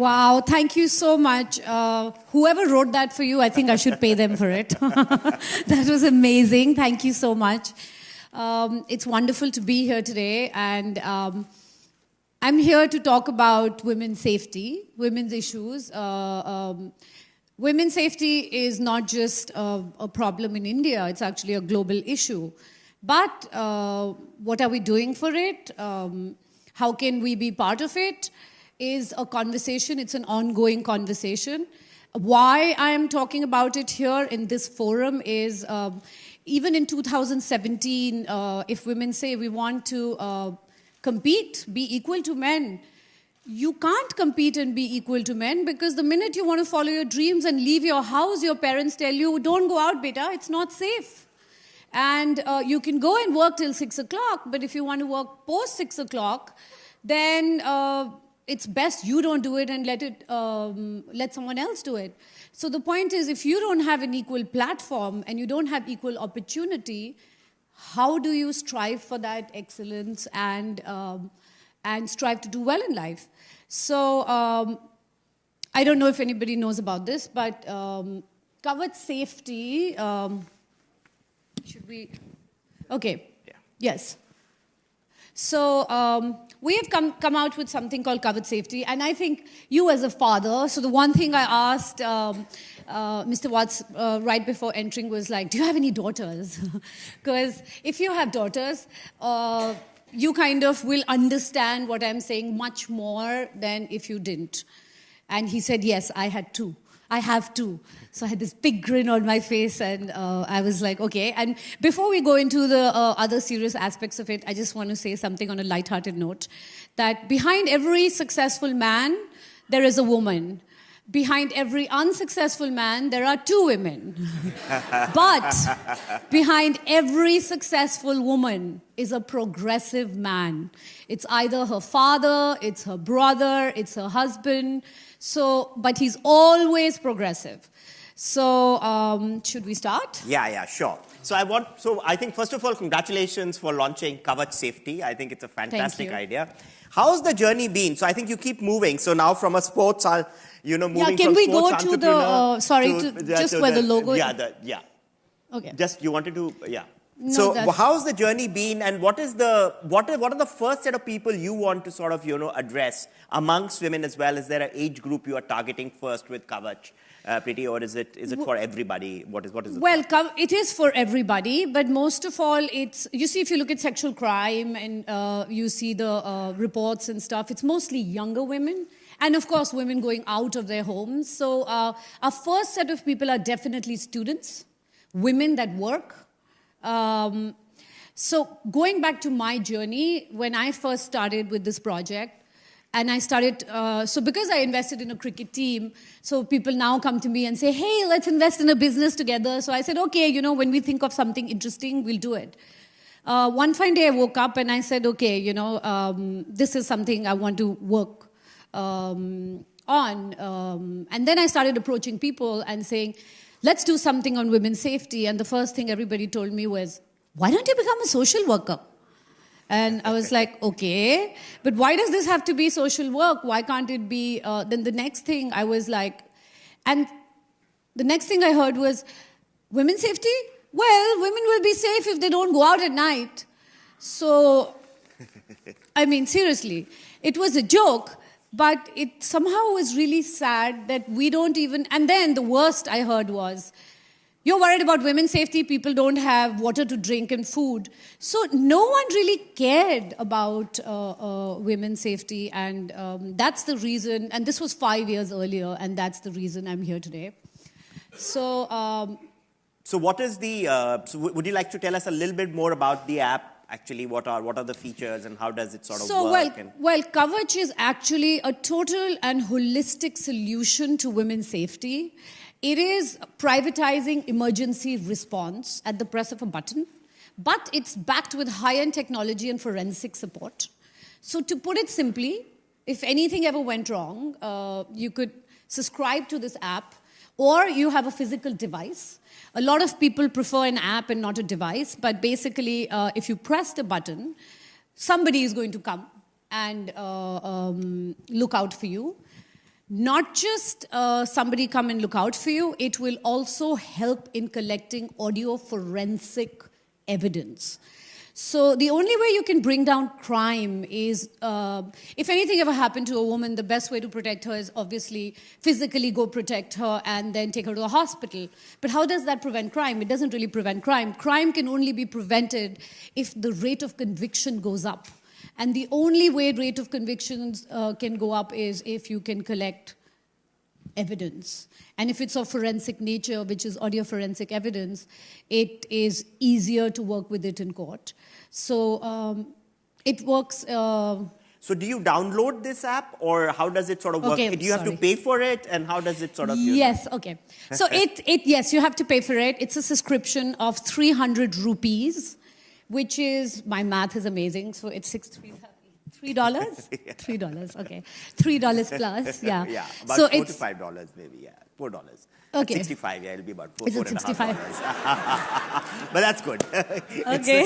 Wow, thank you so much. Whoever wrote that for you, I think I should pay them for it. That was amazing. Thank you so much. It's wonderful to be here today, and I'm here to talk about women's safety, women's issues. Women's safety is not just a problem in India, it's actually a global issue. But what are we doing for it? How can we be part of it? Is a conversation, it's an ongoing conversation. Why I am talking about it here in this forum is even in 2017, if women say we want to compete, be equal to men, you can't compete and be equal to men because the minute you want to follow your dreams and leave your house, your parents tell you, don't go out, beta, it's not safe. And you can go and work till 6 o'clock, but if you want to work post 6 o'clock, then it's best you don't do it and let someone else do it. So the point is, if you don't have an equal platform and you don't have equal opportunity, how do you strive for that excellence and strive to do well in life? So I don't know if anybody knows about this, but covered safety, should we? Okay, yeah. Yes. So we have come out with something called covered safety, and I think you as a father, so the one thing I asked Mr. Watts right before entering was like, do you have any daughters? Because if you have daughters, you kind of will understand what I'm saying much more than if you didn't. And he said, yes, I had two. I have two. So I had this big grin on my face, and I was like, okay. And before we go into the other serious aspects of it, I just want to say something on a lighthearted note, that behind every successful man, there is a woman. Behind every unsuccessful man, there are two women. But behind every successful woman is a progressive man. It's either her father, it's her brother, it's her husband. So, but he's always progressive. So, should we start? Yeah, sure. So I think first of all, congratulations for launching Covered Safety. I think it's a fantastic idea. How's the journey been? So I think you keep moving. So now from a sports, moving can from we sports go to the, just where the logo is? Yeah. Okay. Just, you wanted to, yeah. No, so how's the journey been, and what are the first set of people you want to sort of, address amongst women as well? Is there an age group you are targeting first with Kavach, Preity, or is it for everybody? What is it? Well, it is for everybody, but most of all, it's, you see, if you look at sexual crime and you see the reports and stuff, it's mostly younger women. And of course, women going out of their homes. So our first set of people are definitely students, women that work. So going back to my journey, when I first started with this project, and I started, so because I invested in a cricket team, so people now come to me and say, hey, let's invest in a business together. So I said, okay, when we think of something interesting, we'll do it. One fine day I woke up and I said, okay, this is something I want to work on. And then I started approaching people and saying, let's do something on women's safety. And the first thing everybody told me was, why don't you become a social worker? And I was like, okay, but why does this have to be social work? Why can't it be? Then the next thing I was like, and the next thing I heard was, women's safety? Well, women will be safe if they don't go out at night. So, I mean, seriously, it was a joke. But it somehow was really sad that we don't even... And then the worst I heard was, you're worried about women's safety, people don't have water to drink and food. So no one really cared about women's safety, and that's the reason... And this was 5 years earlier, and that's the reason I'm here today. So... So what is the... so would you like to tell us a little bit more about the app? Actually, what are the features and how does it sort of work? Well, Kavach is actually a total and holistic solution to women's safety. It is privatizing emergency response at the press of a button, but it's backed with high-end technology and forensic support. So to put it simply, if anything ever went wrong, you could subscribe to this app, or you have a physical device. A lot of people prefer an app and not a device, but basically, if you press the button, somebody is going to come and look out for you. not just somebody come and look out for you, it will also help in collecting audio forensic evidence. So the only way you can bring down crime is, if anything ever happened to a woman, the best way to protect her is obviously physically go protect her and then take her to a hospital. But how does that prevent crime? It doesn't really prevent crime. Crime can only be prevented if the rate of conviction goes up. And the only way rate of convictions can go up is if you can collect evidence. And if it's of forensic nature, which is audio forensic evidence, it is easier to work with it in court. So it works. So do you download this app, or how does it sort of work? Okay, Do you have to pay for it, and how does it sort of? Yes, okay. So yes, you have to pay for it. It's a subscription of 300 rupees, which is, my math is amazing, so it's $3. $3, okay. $3 plus, yeah. Yeah, about so $4 to $5 maybe, yeah. $4. Okay. At 65, yeah, it'll be about Is it 65? But that's good. Okay.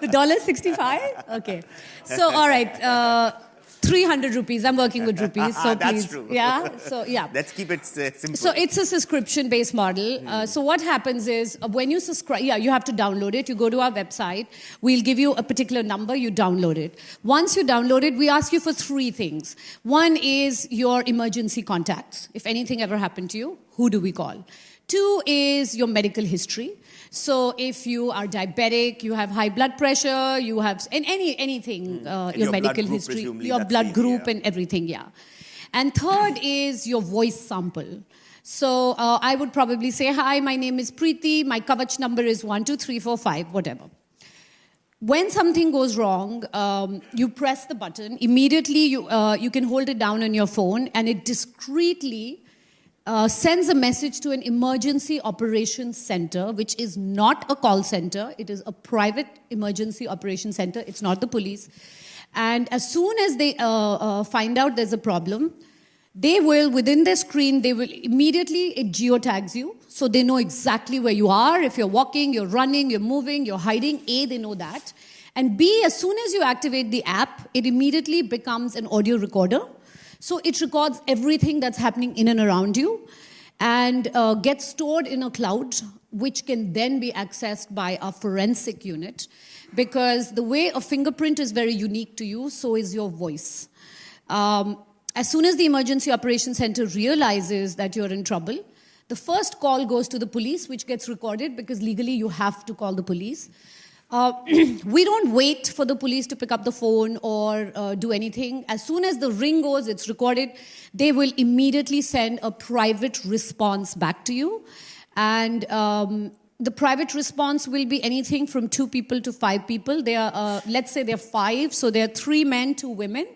The $1.65? Okay. So, all right. 300 rupees. I'm working with rupees, so please. That's true. Yeah. So yeah. Let's keep it simple. So it's a subscription-based model. So what happens is when you subscribe, you have to download it. You go to our website. We'll give you a particular number. You download it. Once you download it, we ask you for 3 things. One is your emergency contacts. If anything ever happened to you, who do we call? 2 is your medical history. So if you are diabetic, you have high blood pressure, you have anything, your medical history, your blood group and everything, yeah. And 3rd is your voice sample. So I would probably say, hi, my name is Preity, my Kavach number is 12345, whatever. When something goes wrong, you press the button, immediately you can hold it down on your phone and it discreetly sends a message to an emergency operations center, which is not a call center. It is a private emergency operations center. It's not the police. And as soon as they find out there's a problem, they will, within their screen, they will immediately, it geotags you. So they know exactly where you are. If you're walking, you're running, you're moving, you're hiding, A, they know that. And B, as soon as you activate the app, it immediately becomes an audio recorder. So it records everything that's happening in and around you and gets stored in a cloud, which can then be accessed by a forensic unit. Because the way a fingerprint is very unique to you, so is your voice. As soon as the Emergency Operations Center realizes that you're in trouble, the first call goes to the police, which gets recorded because legally you have to call the police. We don't wait for the police to pick up the phone or do anything. As soon as the ring goes, it's recorded. They will immediately send a private response back to you. And the private response will be anything from 2 people to 5 people. They are, let's say they're 5, so there are 3 men, 2 women.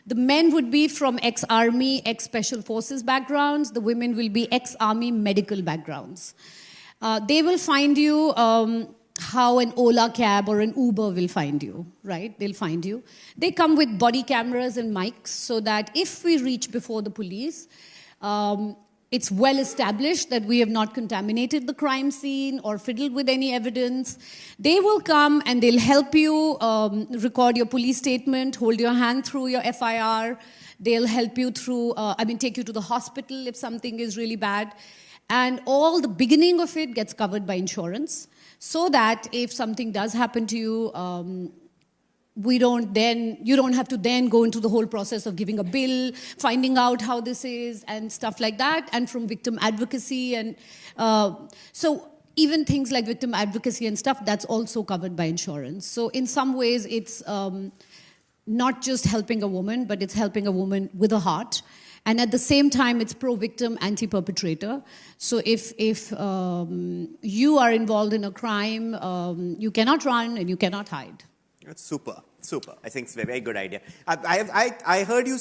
The men would be from ex-army, ex-special forces backgrounds. The women will be ex-army medical backgrounds. They will find you how an Ola cab or an Uber will find you, right? They'll find you. They come with body cameras and mics so that if we reach before the police, it's well established that we have not contaminated the crime scene or fiddled with any evidence. They will come and they'll help you record your police statement, hold your hand through your FIR. They'll help you through, take you to the hospital if something is really bad. And all the beginning of it gets covered by insurance so that if something does happen to you, you don't have to then go into the whole process of giving a bill, finding out how this is and stuff like that, and from victim advocacy. And so even things like victim advocacy and stuff, that's also covered by insurance. So in some ways, it's not just helping a woman, but it's helping a woman with a heart. And at the same time, it's pro-victim, anti-perpetrator. So if you are involved in a crime, you cannot run and you cannot hide. That's super. Super. I think it's a very good idea. I heard you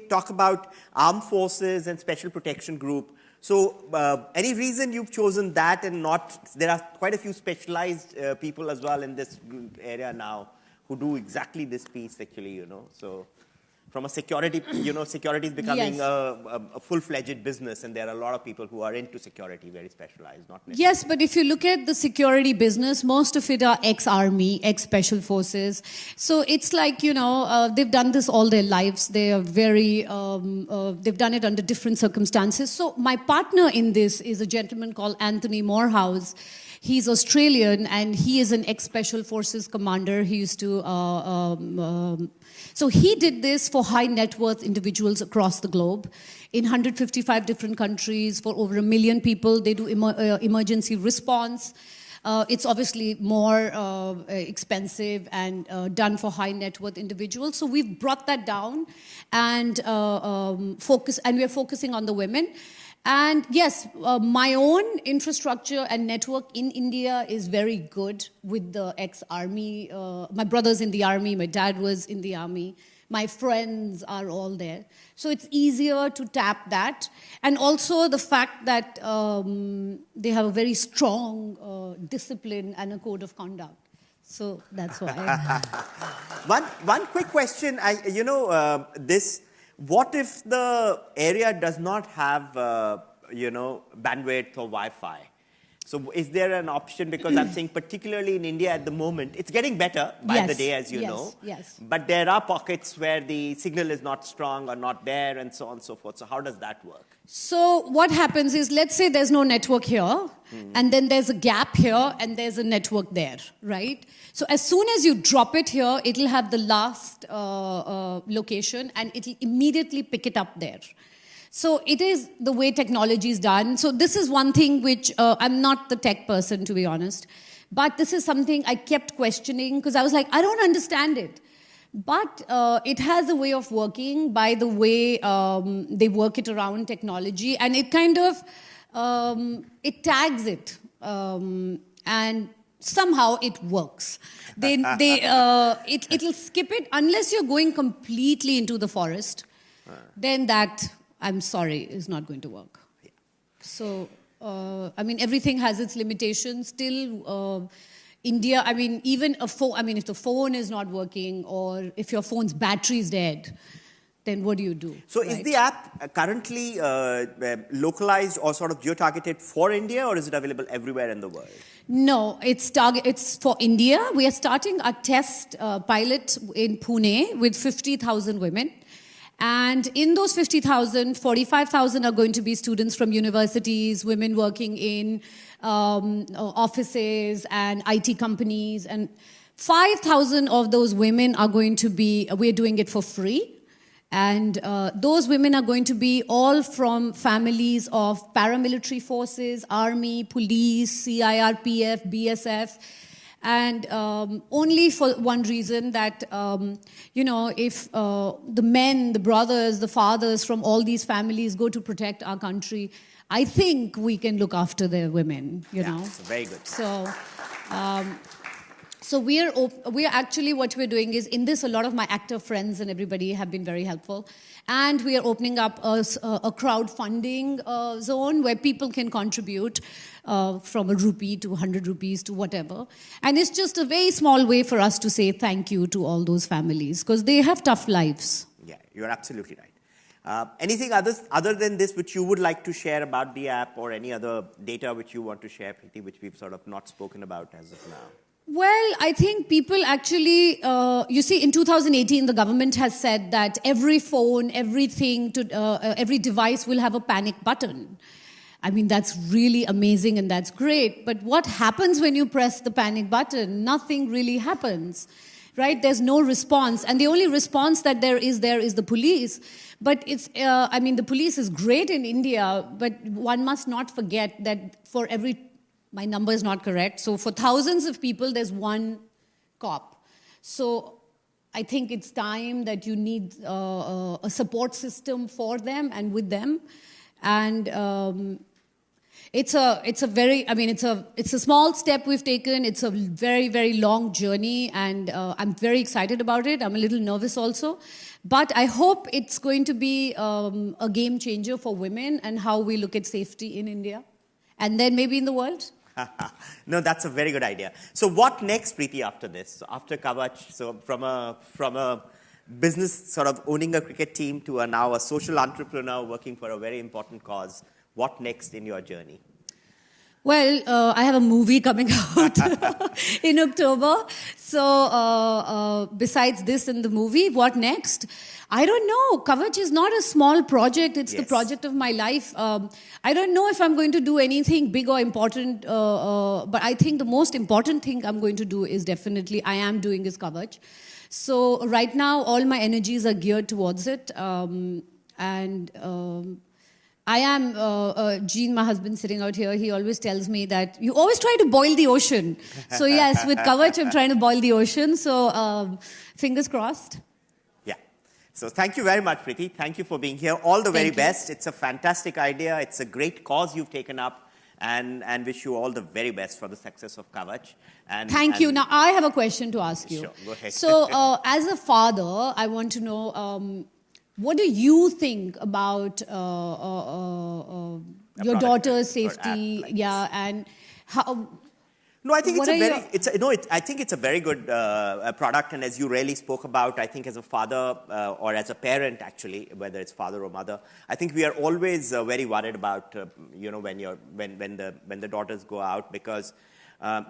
talk about armed forces and special protection group. So any reason you've chosen that and not, there are quite a few specialized people as well in this area now who do exactly this piece actually, so. from a security, security is becoming Yes. a full-fledged business, and there are a lot of people who are into security, very specialized, not necessarily. Yes, but if you look at the security business, most of it are ex-army, ex-special forces. So it's like, they've done this all their lives. They are they've done it under different circumstances. So my partner in this is a gentleman called Anthony Morehouse. He's Australian, and he is an ex-special forces commander. He used to... So he did this for high net worth individuals across the globe in 155 different countries for over 1 million people. They do emergency response. It's obviously more expensive and done for high net worth individuals. So we've brought that down and we're focusing on the women. And yes, my own infrastructure and network in India is very good with the ex-army. My brother's in the army, my dad was in the army. My friends are all there. So it's easier to tap that. And also the fact that they have a very strong discipline and a code of conduct. So that's why. One quick question. What if the area does not have, bandwidth or Wi-Fi? So is there an option? Because I'm saying particularly in India at the moment, it's getting better by the day, as you know. Yes. But there are pockets where the signal is not strong or not there and so on and so forth. So how does that work? So what happens is, let's say there's no network here, and then there's a gap here, and there's a network there, right? So as soon as you drop it here, it'll have the last location, and it'll immediately pick it up there. So it is the way technology is done. So this is one thing which I'm not the tech person, to be honest, but this is something I kept questioning because I was like, I don't understand it. But it has a way of working by the way they work it around technology, and it kind of, it tags it, and somehow it works. It'll skip it unless you're going completely into the forest. Then that, I'm sorry, is not going to work. Yeah. So, everything has its limitations. Still, India, even a phone, if the phone is not working or if your phone's battery is dead, then what do you do? So right? Is the app currently localized or sort of geo-targeted for India, or is it available everywhere in the world? No, it's for India. We are starting a test pilot in Pune with 50,000 women. And in those 50,000, 45,000 are going to be students from universities, women working in offices and IT companies. And 5,000 of those women are going to be, we're doing it for free. And those women are going to be all from families of paramilitary forces, army, police, CIRPF, BSF. And only for one reason that, if the men, the brothers, the fathers from all these families go to protect our country, I think we can look after their women, you know. It's very good. So we're actually, what we're doing is, in this, a lot of my actor friends and everybody have been very helpful. And we are opening up a crowdfunding zone where people can contribute from ₹1 to 100 rupees to whatever. And it's just a very small way for us to say thank you to all those families, because they have tough lives. Yeah, you're absolutely right. Anything other than this which you would like to share about the app, or any other data which you want to share, Preity, which we've sort of not spoken about as of now? Well, I think people actually, you see, in 2018, the government has said that every phone, every device will have a panic button. That's really amazing and that's great. But what happens when you press the panic button? Nothing really happens, right? There's no response. And the only response that there is the police. But it's, the police is great in India, but one must not forget that for my number is not correct. So for thousands of people, there's one cop. So I think it's time that you need a support system for them and with them. And it's a small step we've taken. It's a very, very long journey, and I'm very excited about it. I'm a little nervous also. But I hope it's going to be a game changer for women and how we look at safety in India. And then maybe in the world. No, that's a very good idea. So what next, Preity, after this? So after Kavach, so from a business, sort of owning a cricket team, to now a social entrepreneur working for a very important cause. What next in your journey? Well, I have a movie coming out in October. So besides this and the movie, what next? I don't know. Kavach is not a small project. It's the project of my life. I don't know if I'm going to do anything big or important, but I think the most important thing I'm going to do is definitely I am doing is Kavach. So right now, all my energies are geared towards it. I am, Gene, my husband, sitting out here, he always tells me that you always try to boil the ocean. So yes, with Kavach, I'm trying to boil the ocean. So fingers crossed. Yeah. So thank you very much, Preity. Thank you for being here. All the very best. It's a fantastic idea. It's a great cause you've taken up. And wish you all the very best for the success of Kavach. Thank you. Now, I have a question to ask you. Sure, go ahead. So as a father, I want to know... what do you think about your daughter's safety? Like and how? No, I think I think it's a very good product, and as you really spoke about, I think as a father or as a parent, actually, whether it's father or mother, I think we are always very worried about when the daughters go out, because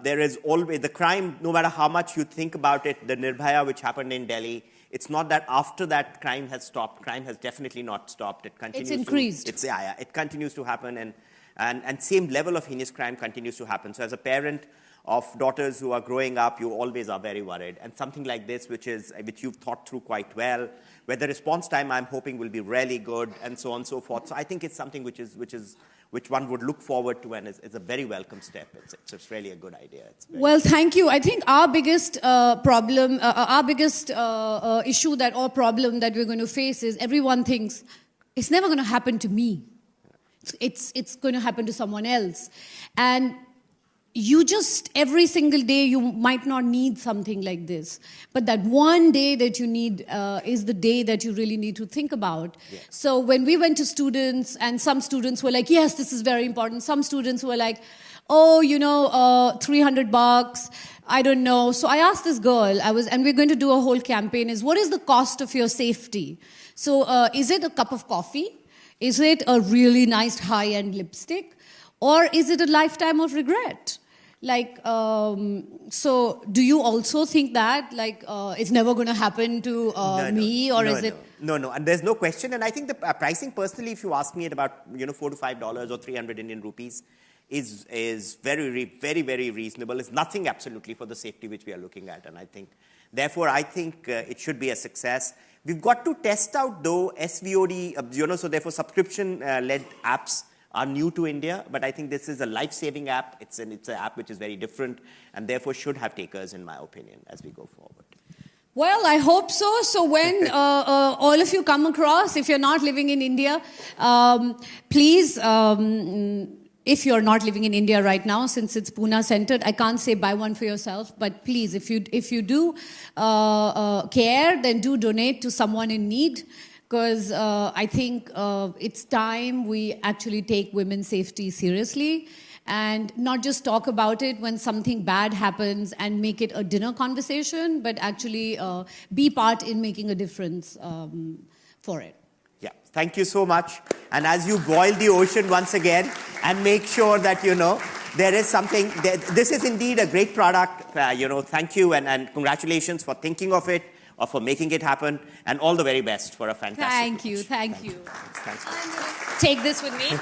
there is always the crime. No matter how much you think about it, the Nirbhaya which happened in Delhi. It's not that after that crime has stopped. Crime has definitely not stopped. It continues. It's increased. It continues to happen, and same level of heinous crime continues to happen. So as a parent of daughters who are growing up, you always are very worried. And something like this, which you've thought through quite well, where the response time I'm hoping will be really good, and so on and so forth. So I think it's something which one would look forward to, and is a very welcome step. It's really a good idea. Well, thank you. I think our biggest problem, our biggest issue or problem that we're going to face is everyone thinks it's never going to happen to me. It's going to happen to someone else. And you just, every single day, you might not need something like this. But that one day that you need is the day that you really need to think about. Yeah. So when we went to students, and some students were like, yes, this is very important. Some students were like, oh, $300, I don't know. So I asked this girl, and we're going to do a whole campaign, is what is the cost of your safety? So is it a cup of coffee? Is it a really nice high-end lipstick? Or is it a lifetime of regret? So do you also think that, it's never going to happen to me, or is it? No, and there's no question. And I think the pricing, personally, if you ask me, at about $4 to $5 or 300 Indian rupees, is very, very, very reasonable. It's nothing absolutely for the safety which we are looking at. And I think it should be a success. We've got to test out, though, SVOD, so therefore subscription-led apps are new to India, but I think this is a life-saving app. It's an app which is very different, and therefore should have takers, in my opinion, as we go forward. Well, I hope so. So when all of you come across, if you're not living in India, please, if you're not living in India right now, since it's Pune-centered, I can't say buy one for yourself, but please, if you do care, then do donate to someone in need. Because I think it's time we actually take women's safety seriously and not just talk about it when something bad happens and make it a dinner conversation, but actually be part in making a difference for it. Yeah, thank you so much. And as you boil the ocean once again and make sure that, there is something, this is indeed a great product. Thank you and congratulations for thinking of it, or for making it happen, and all the very best for a fantastic Thank you. Thanks. I'm going to take this with me.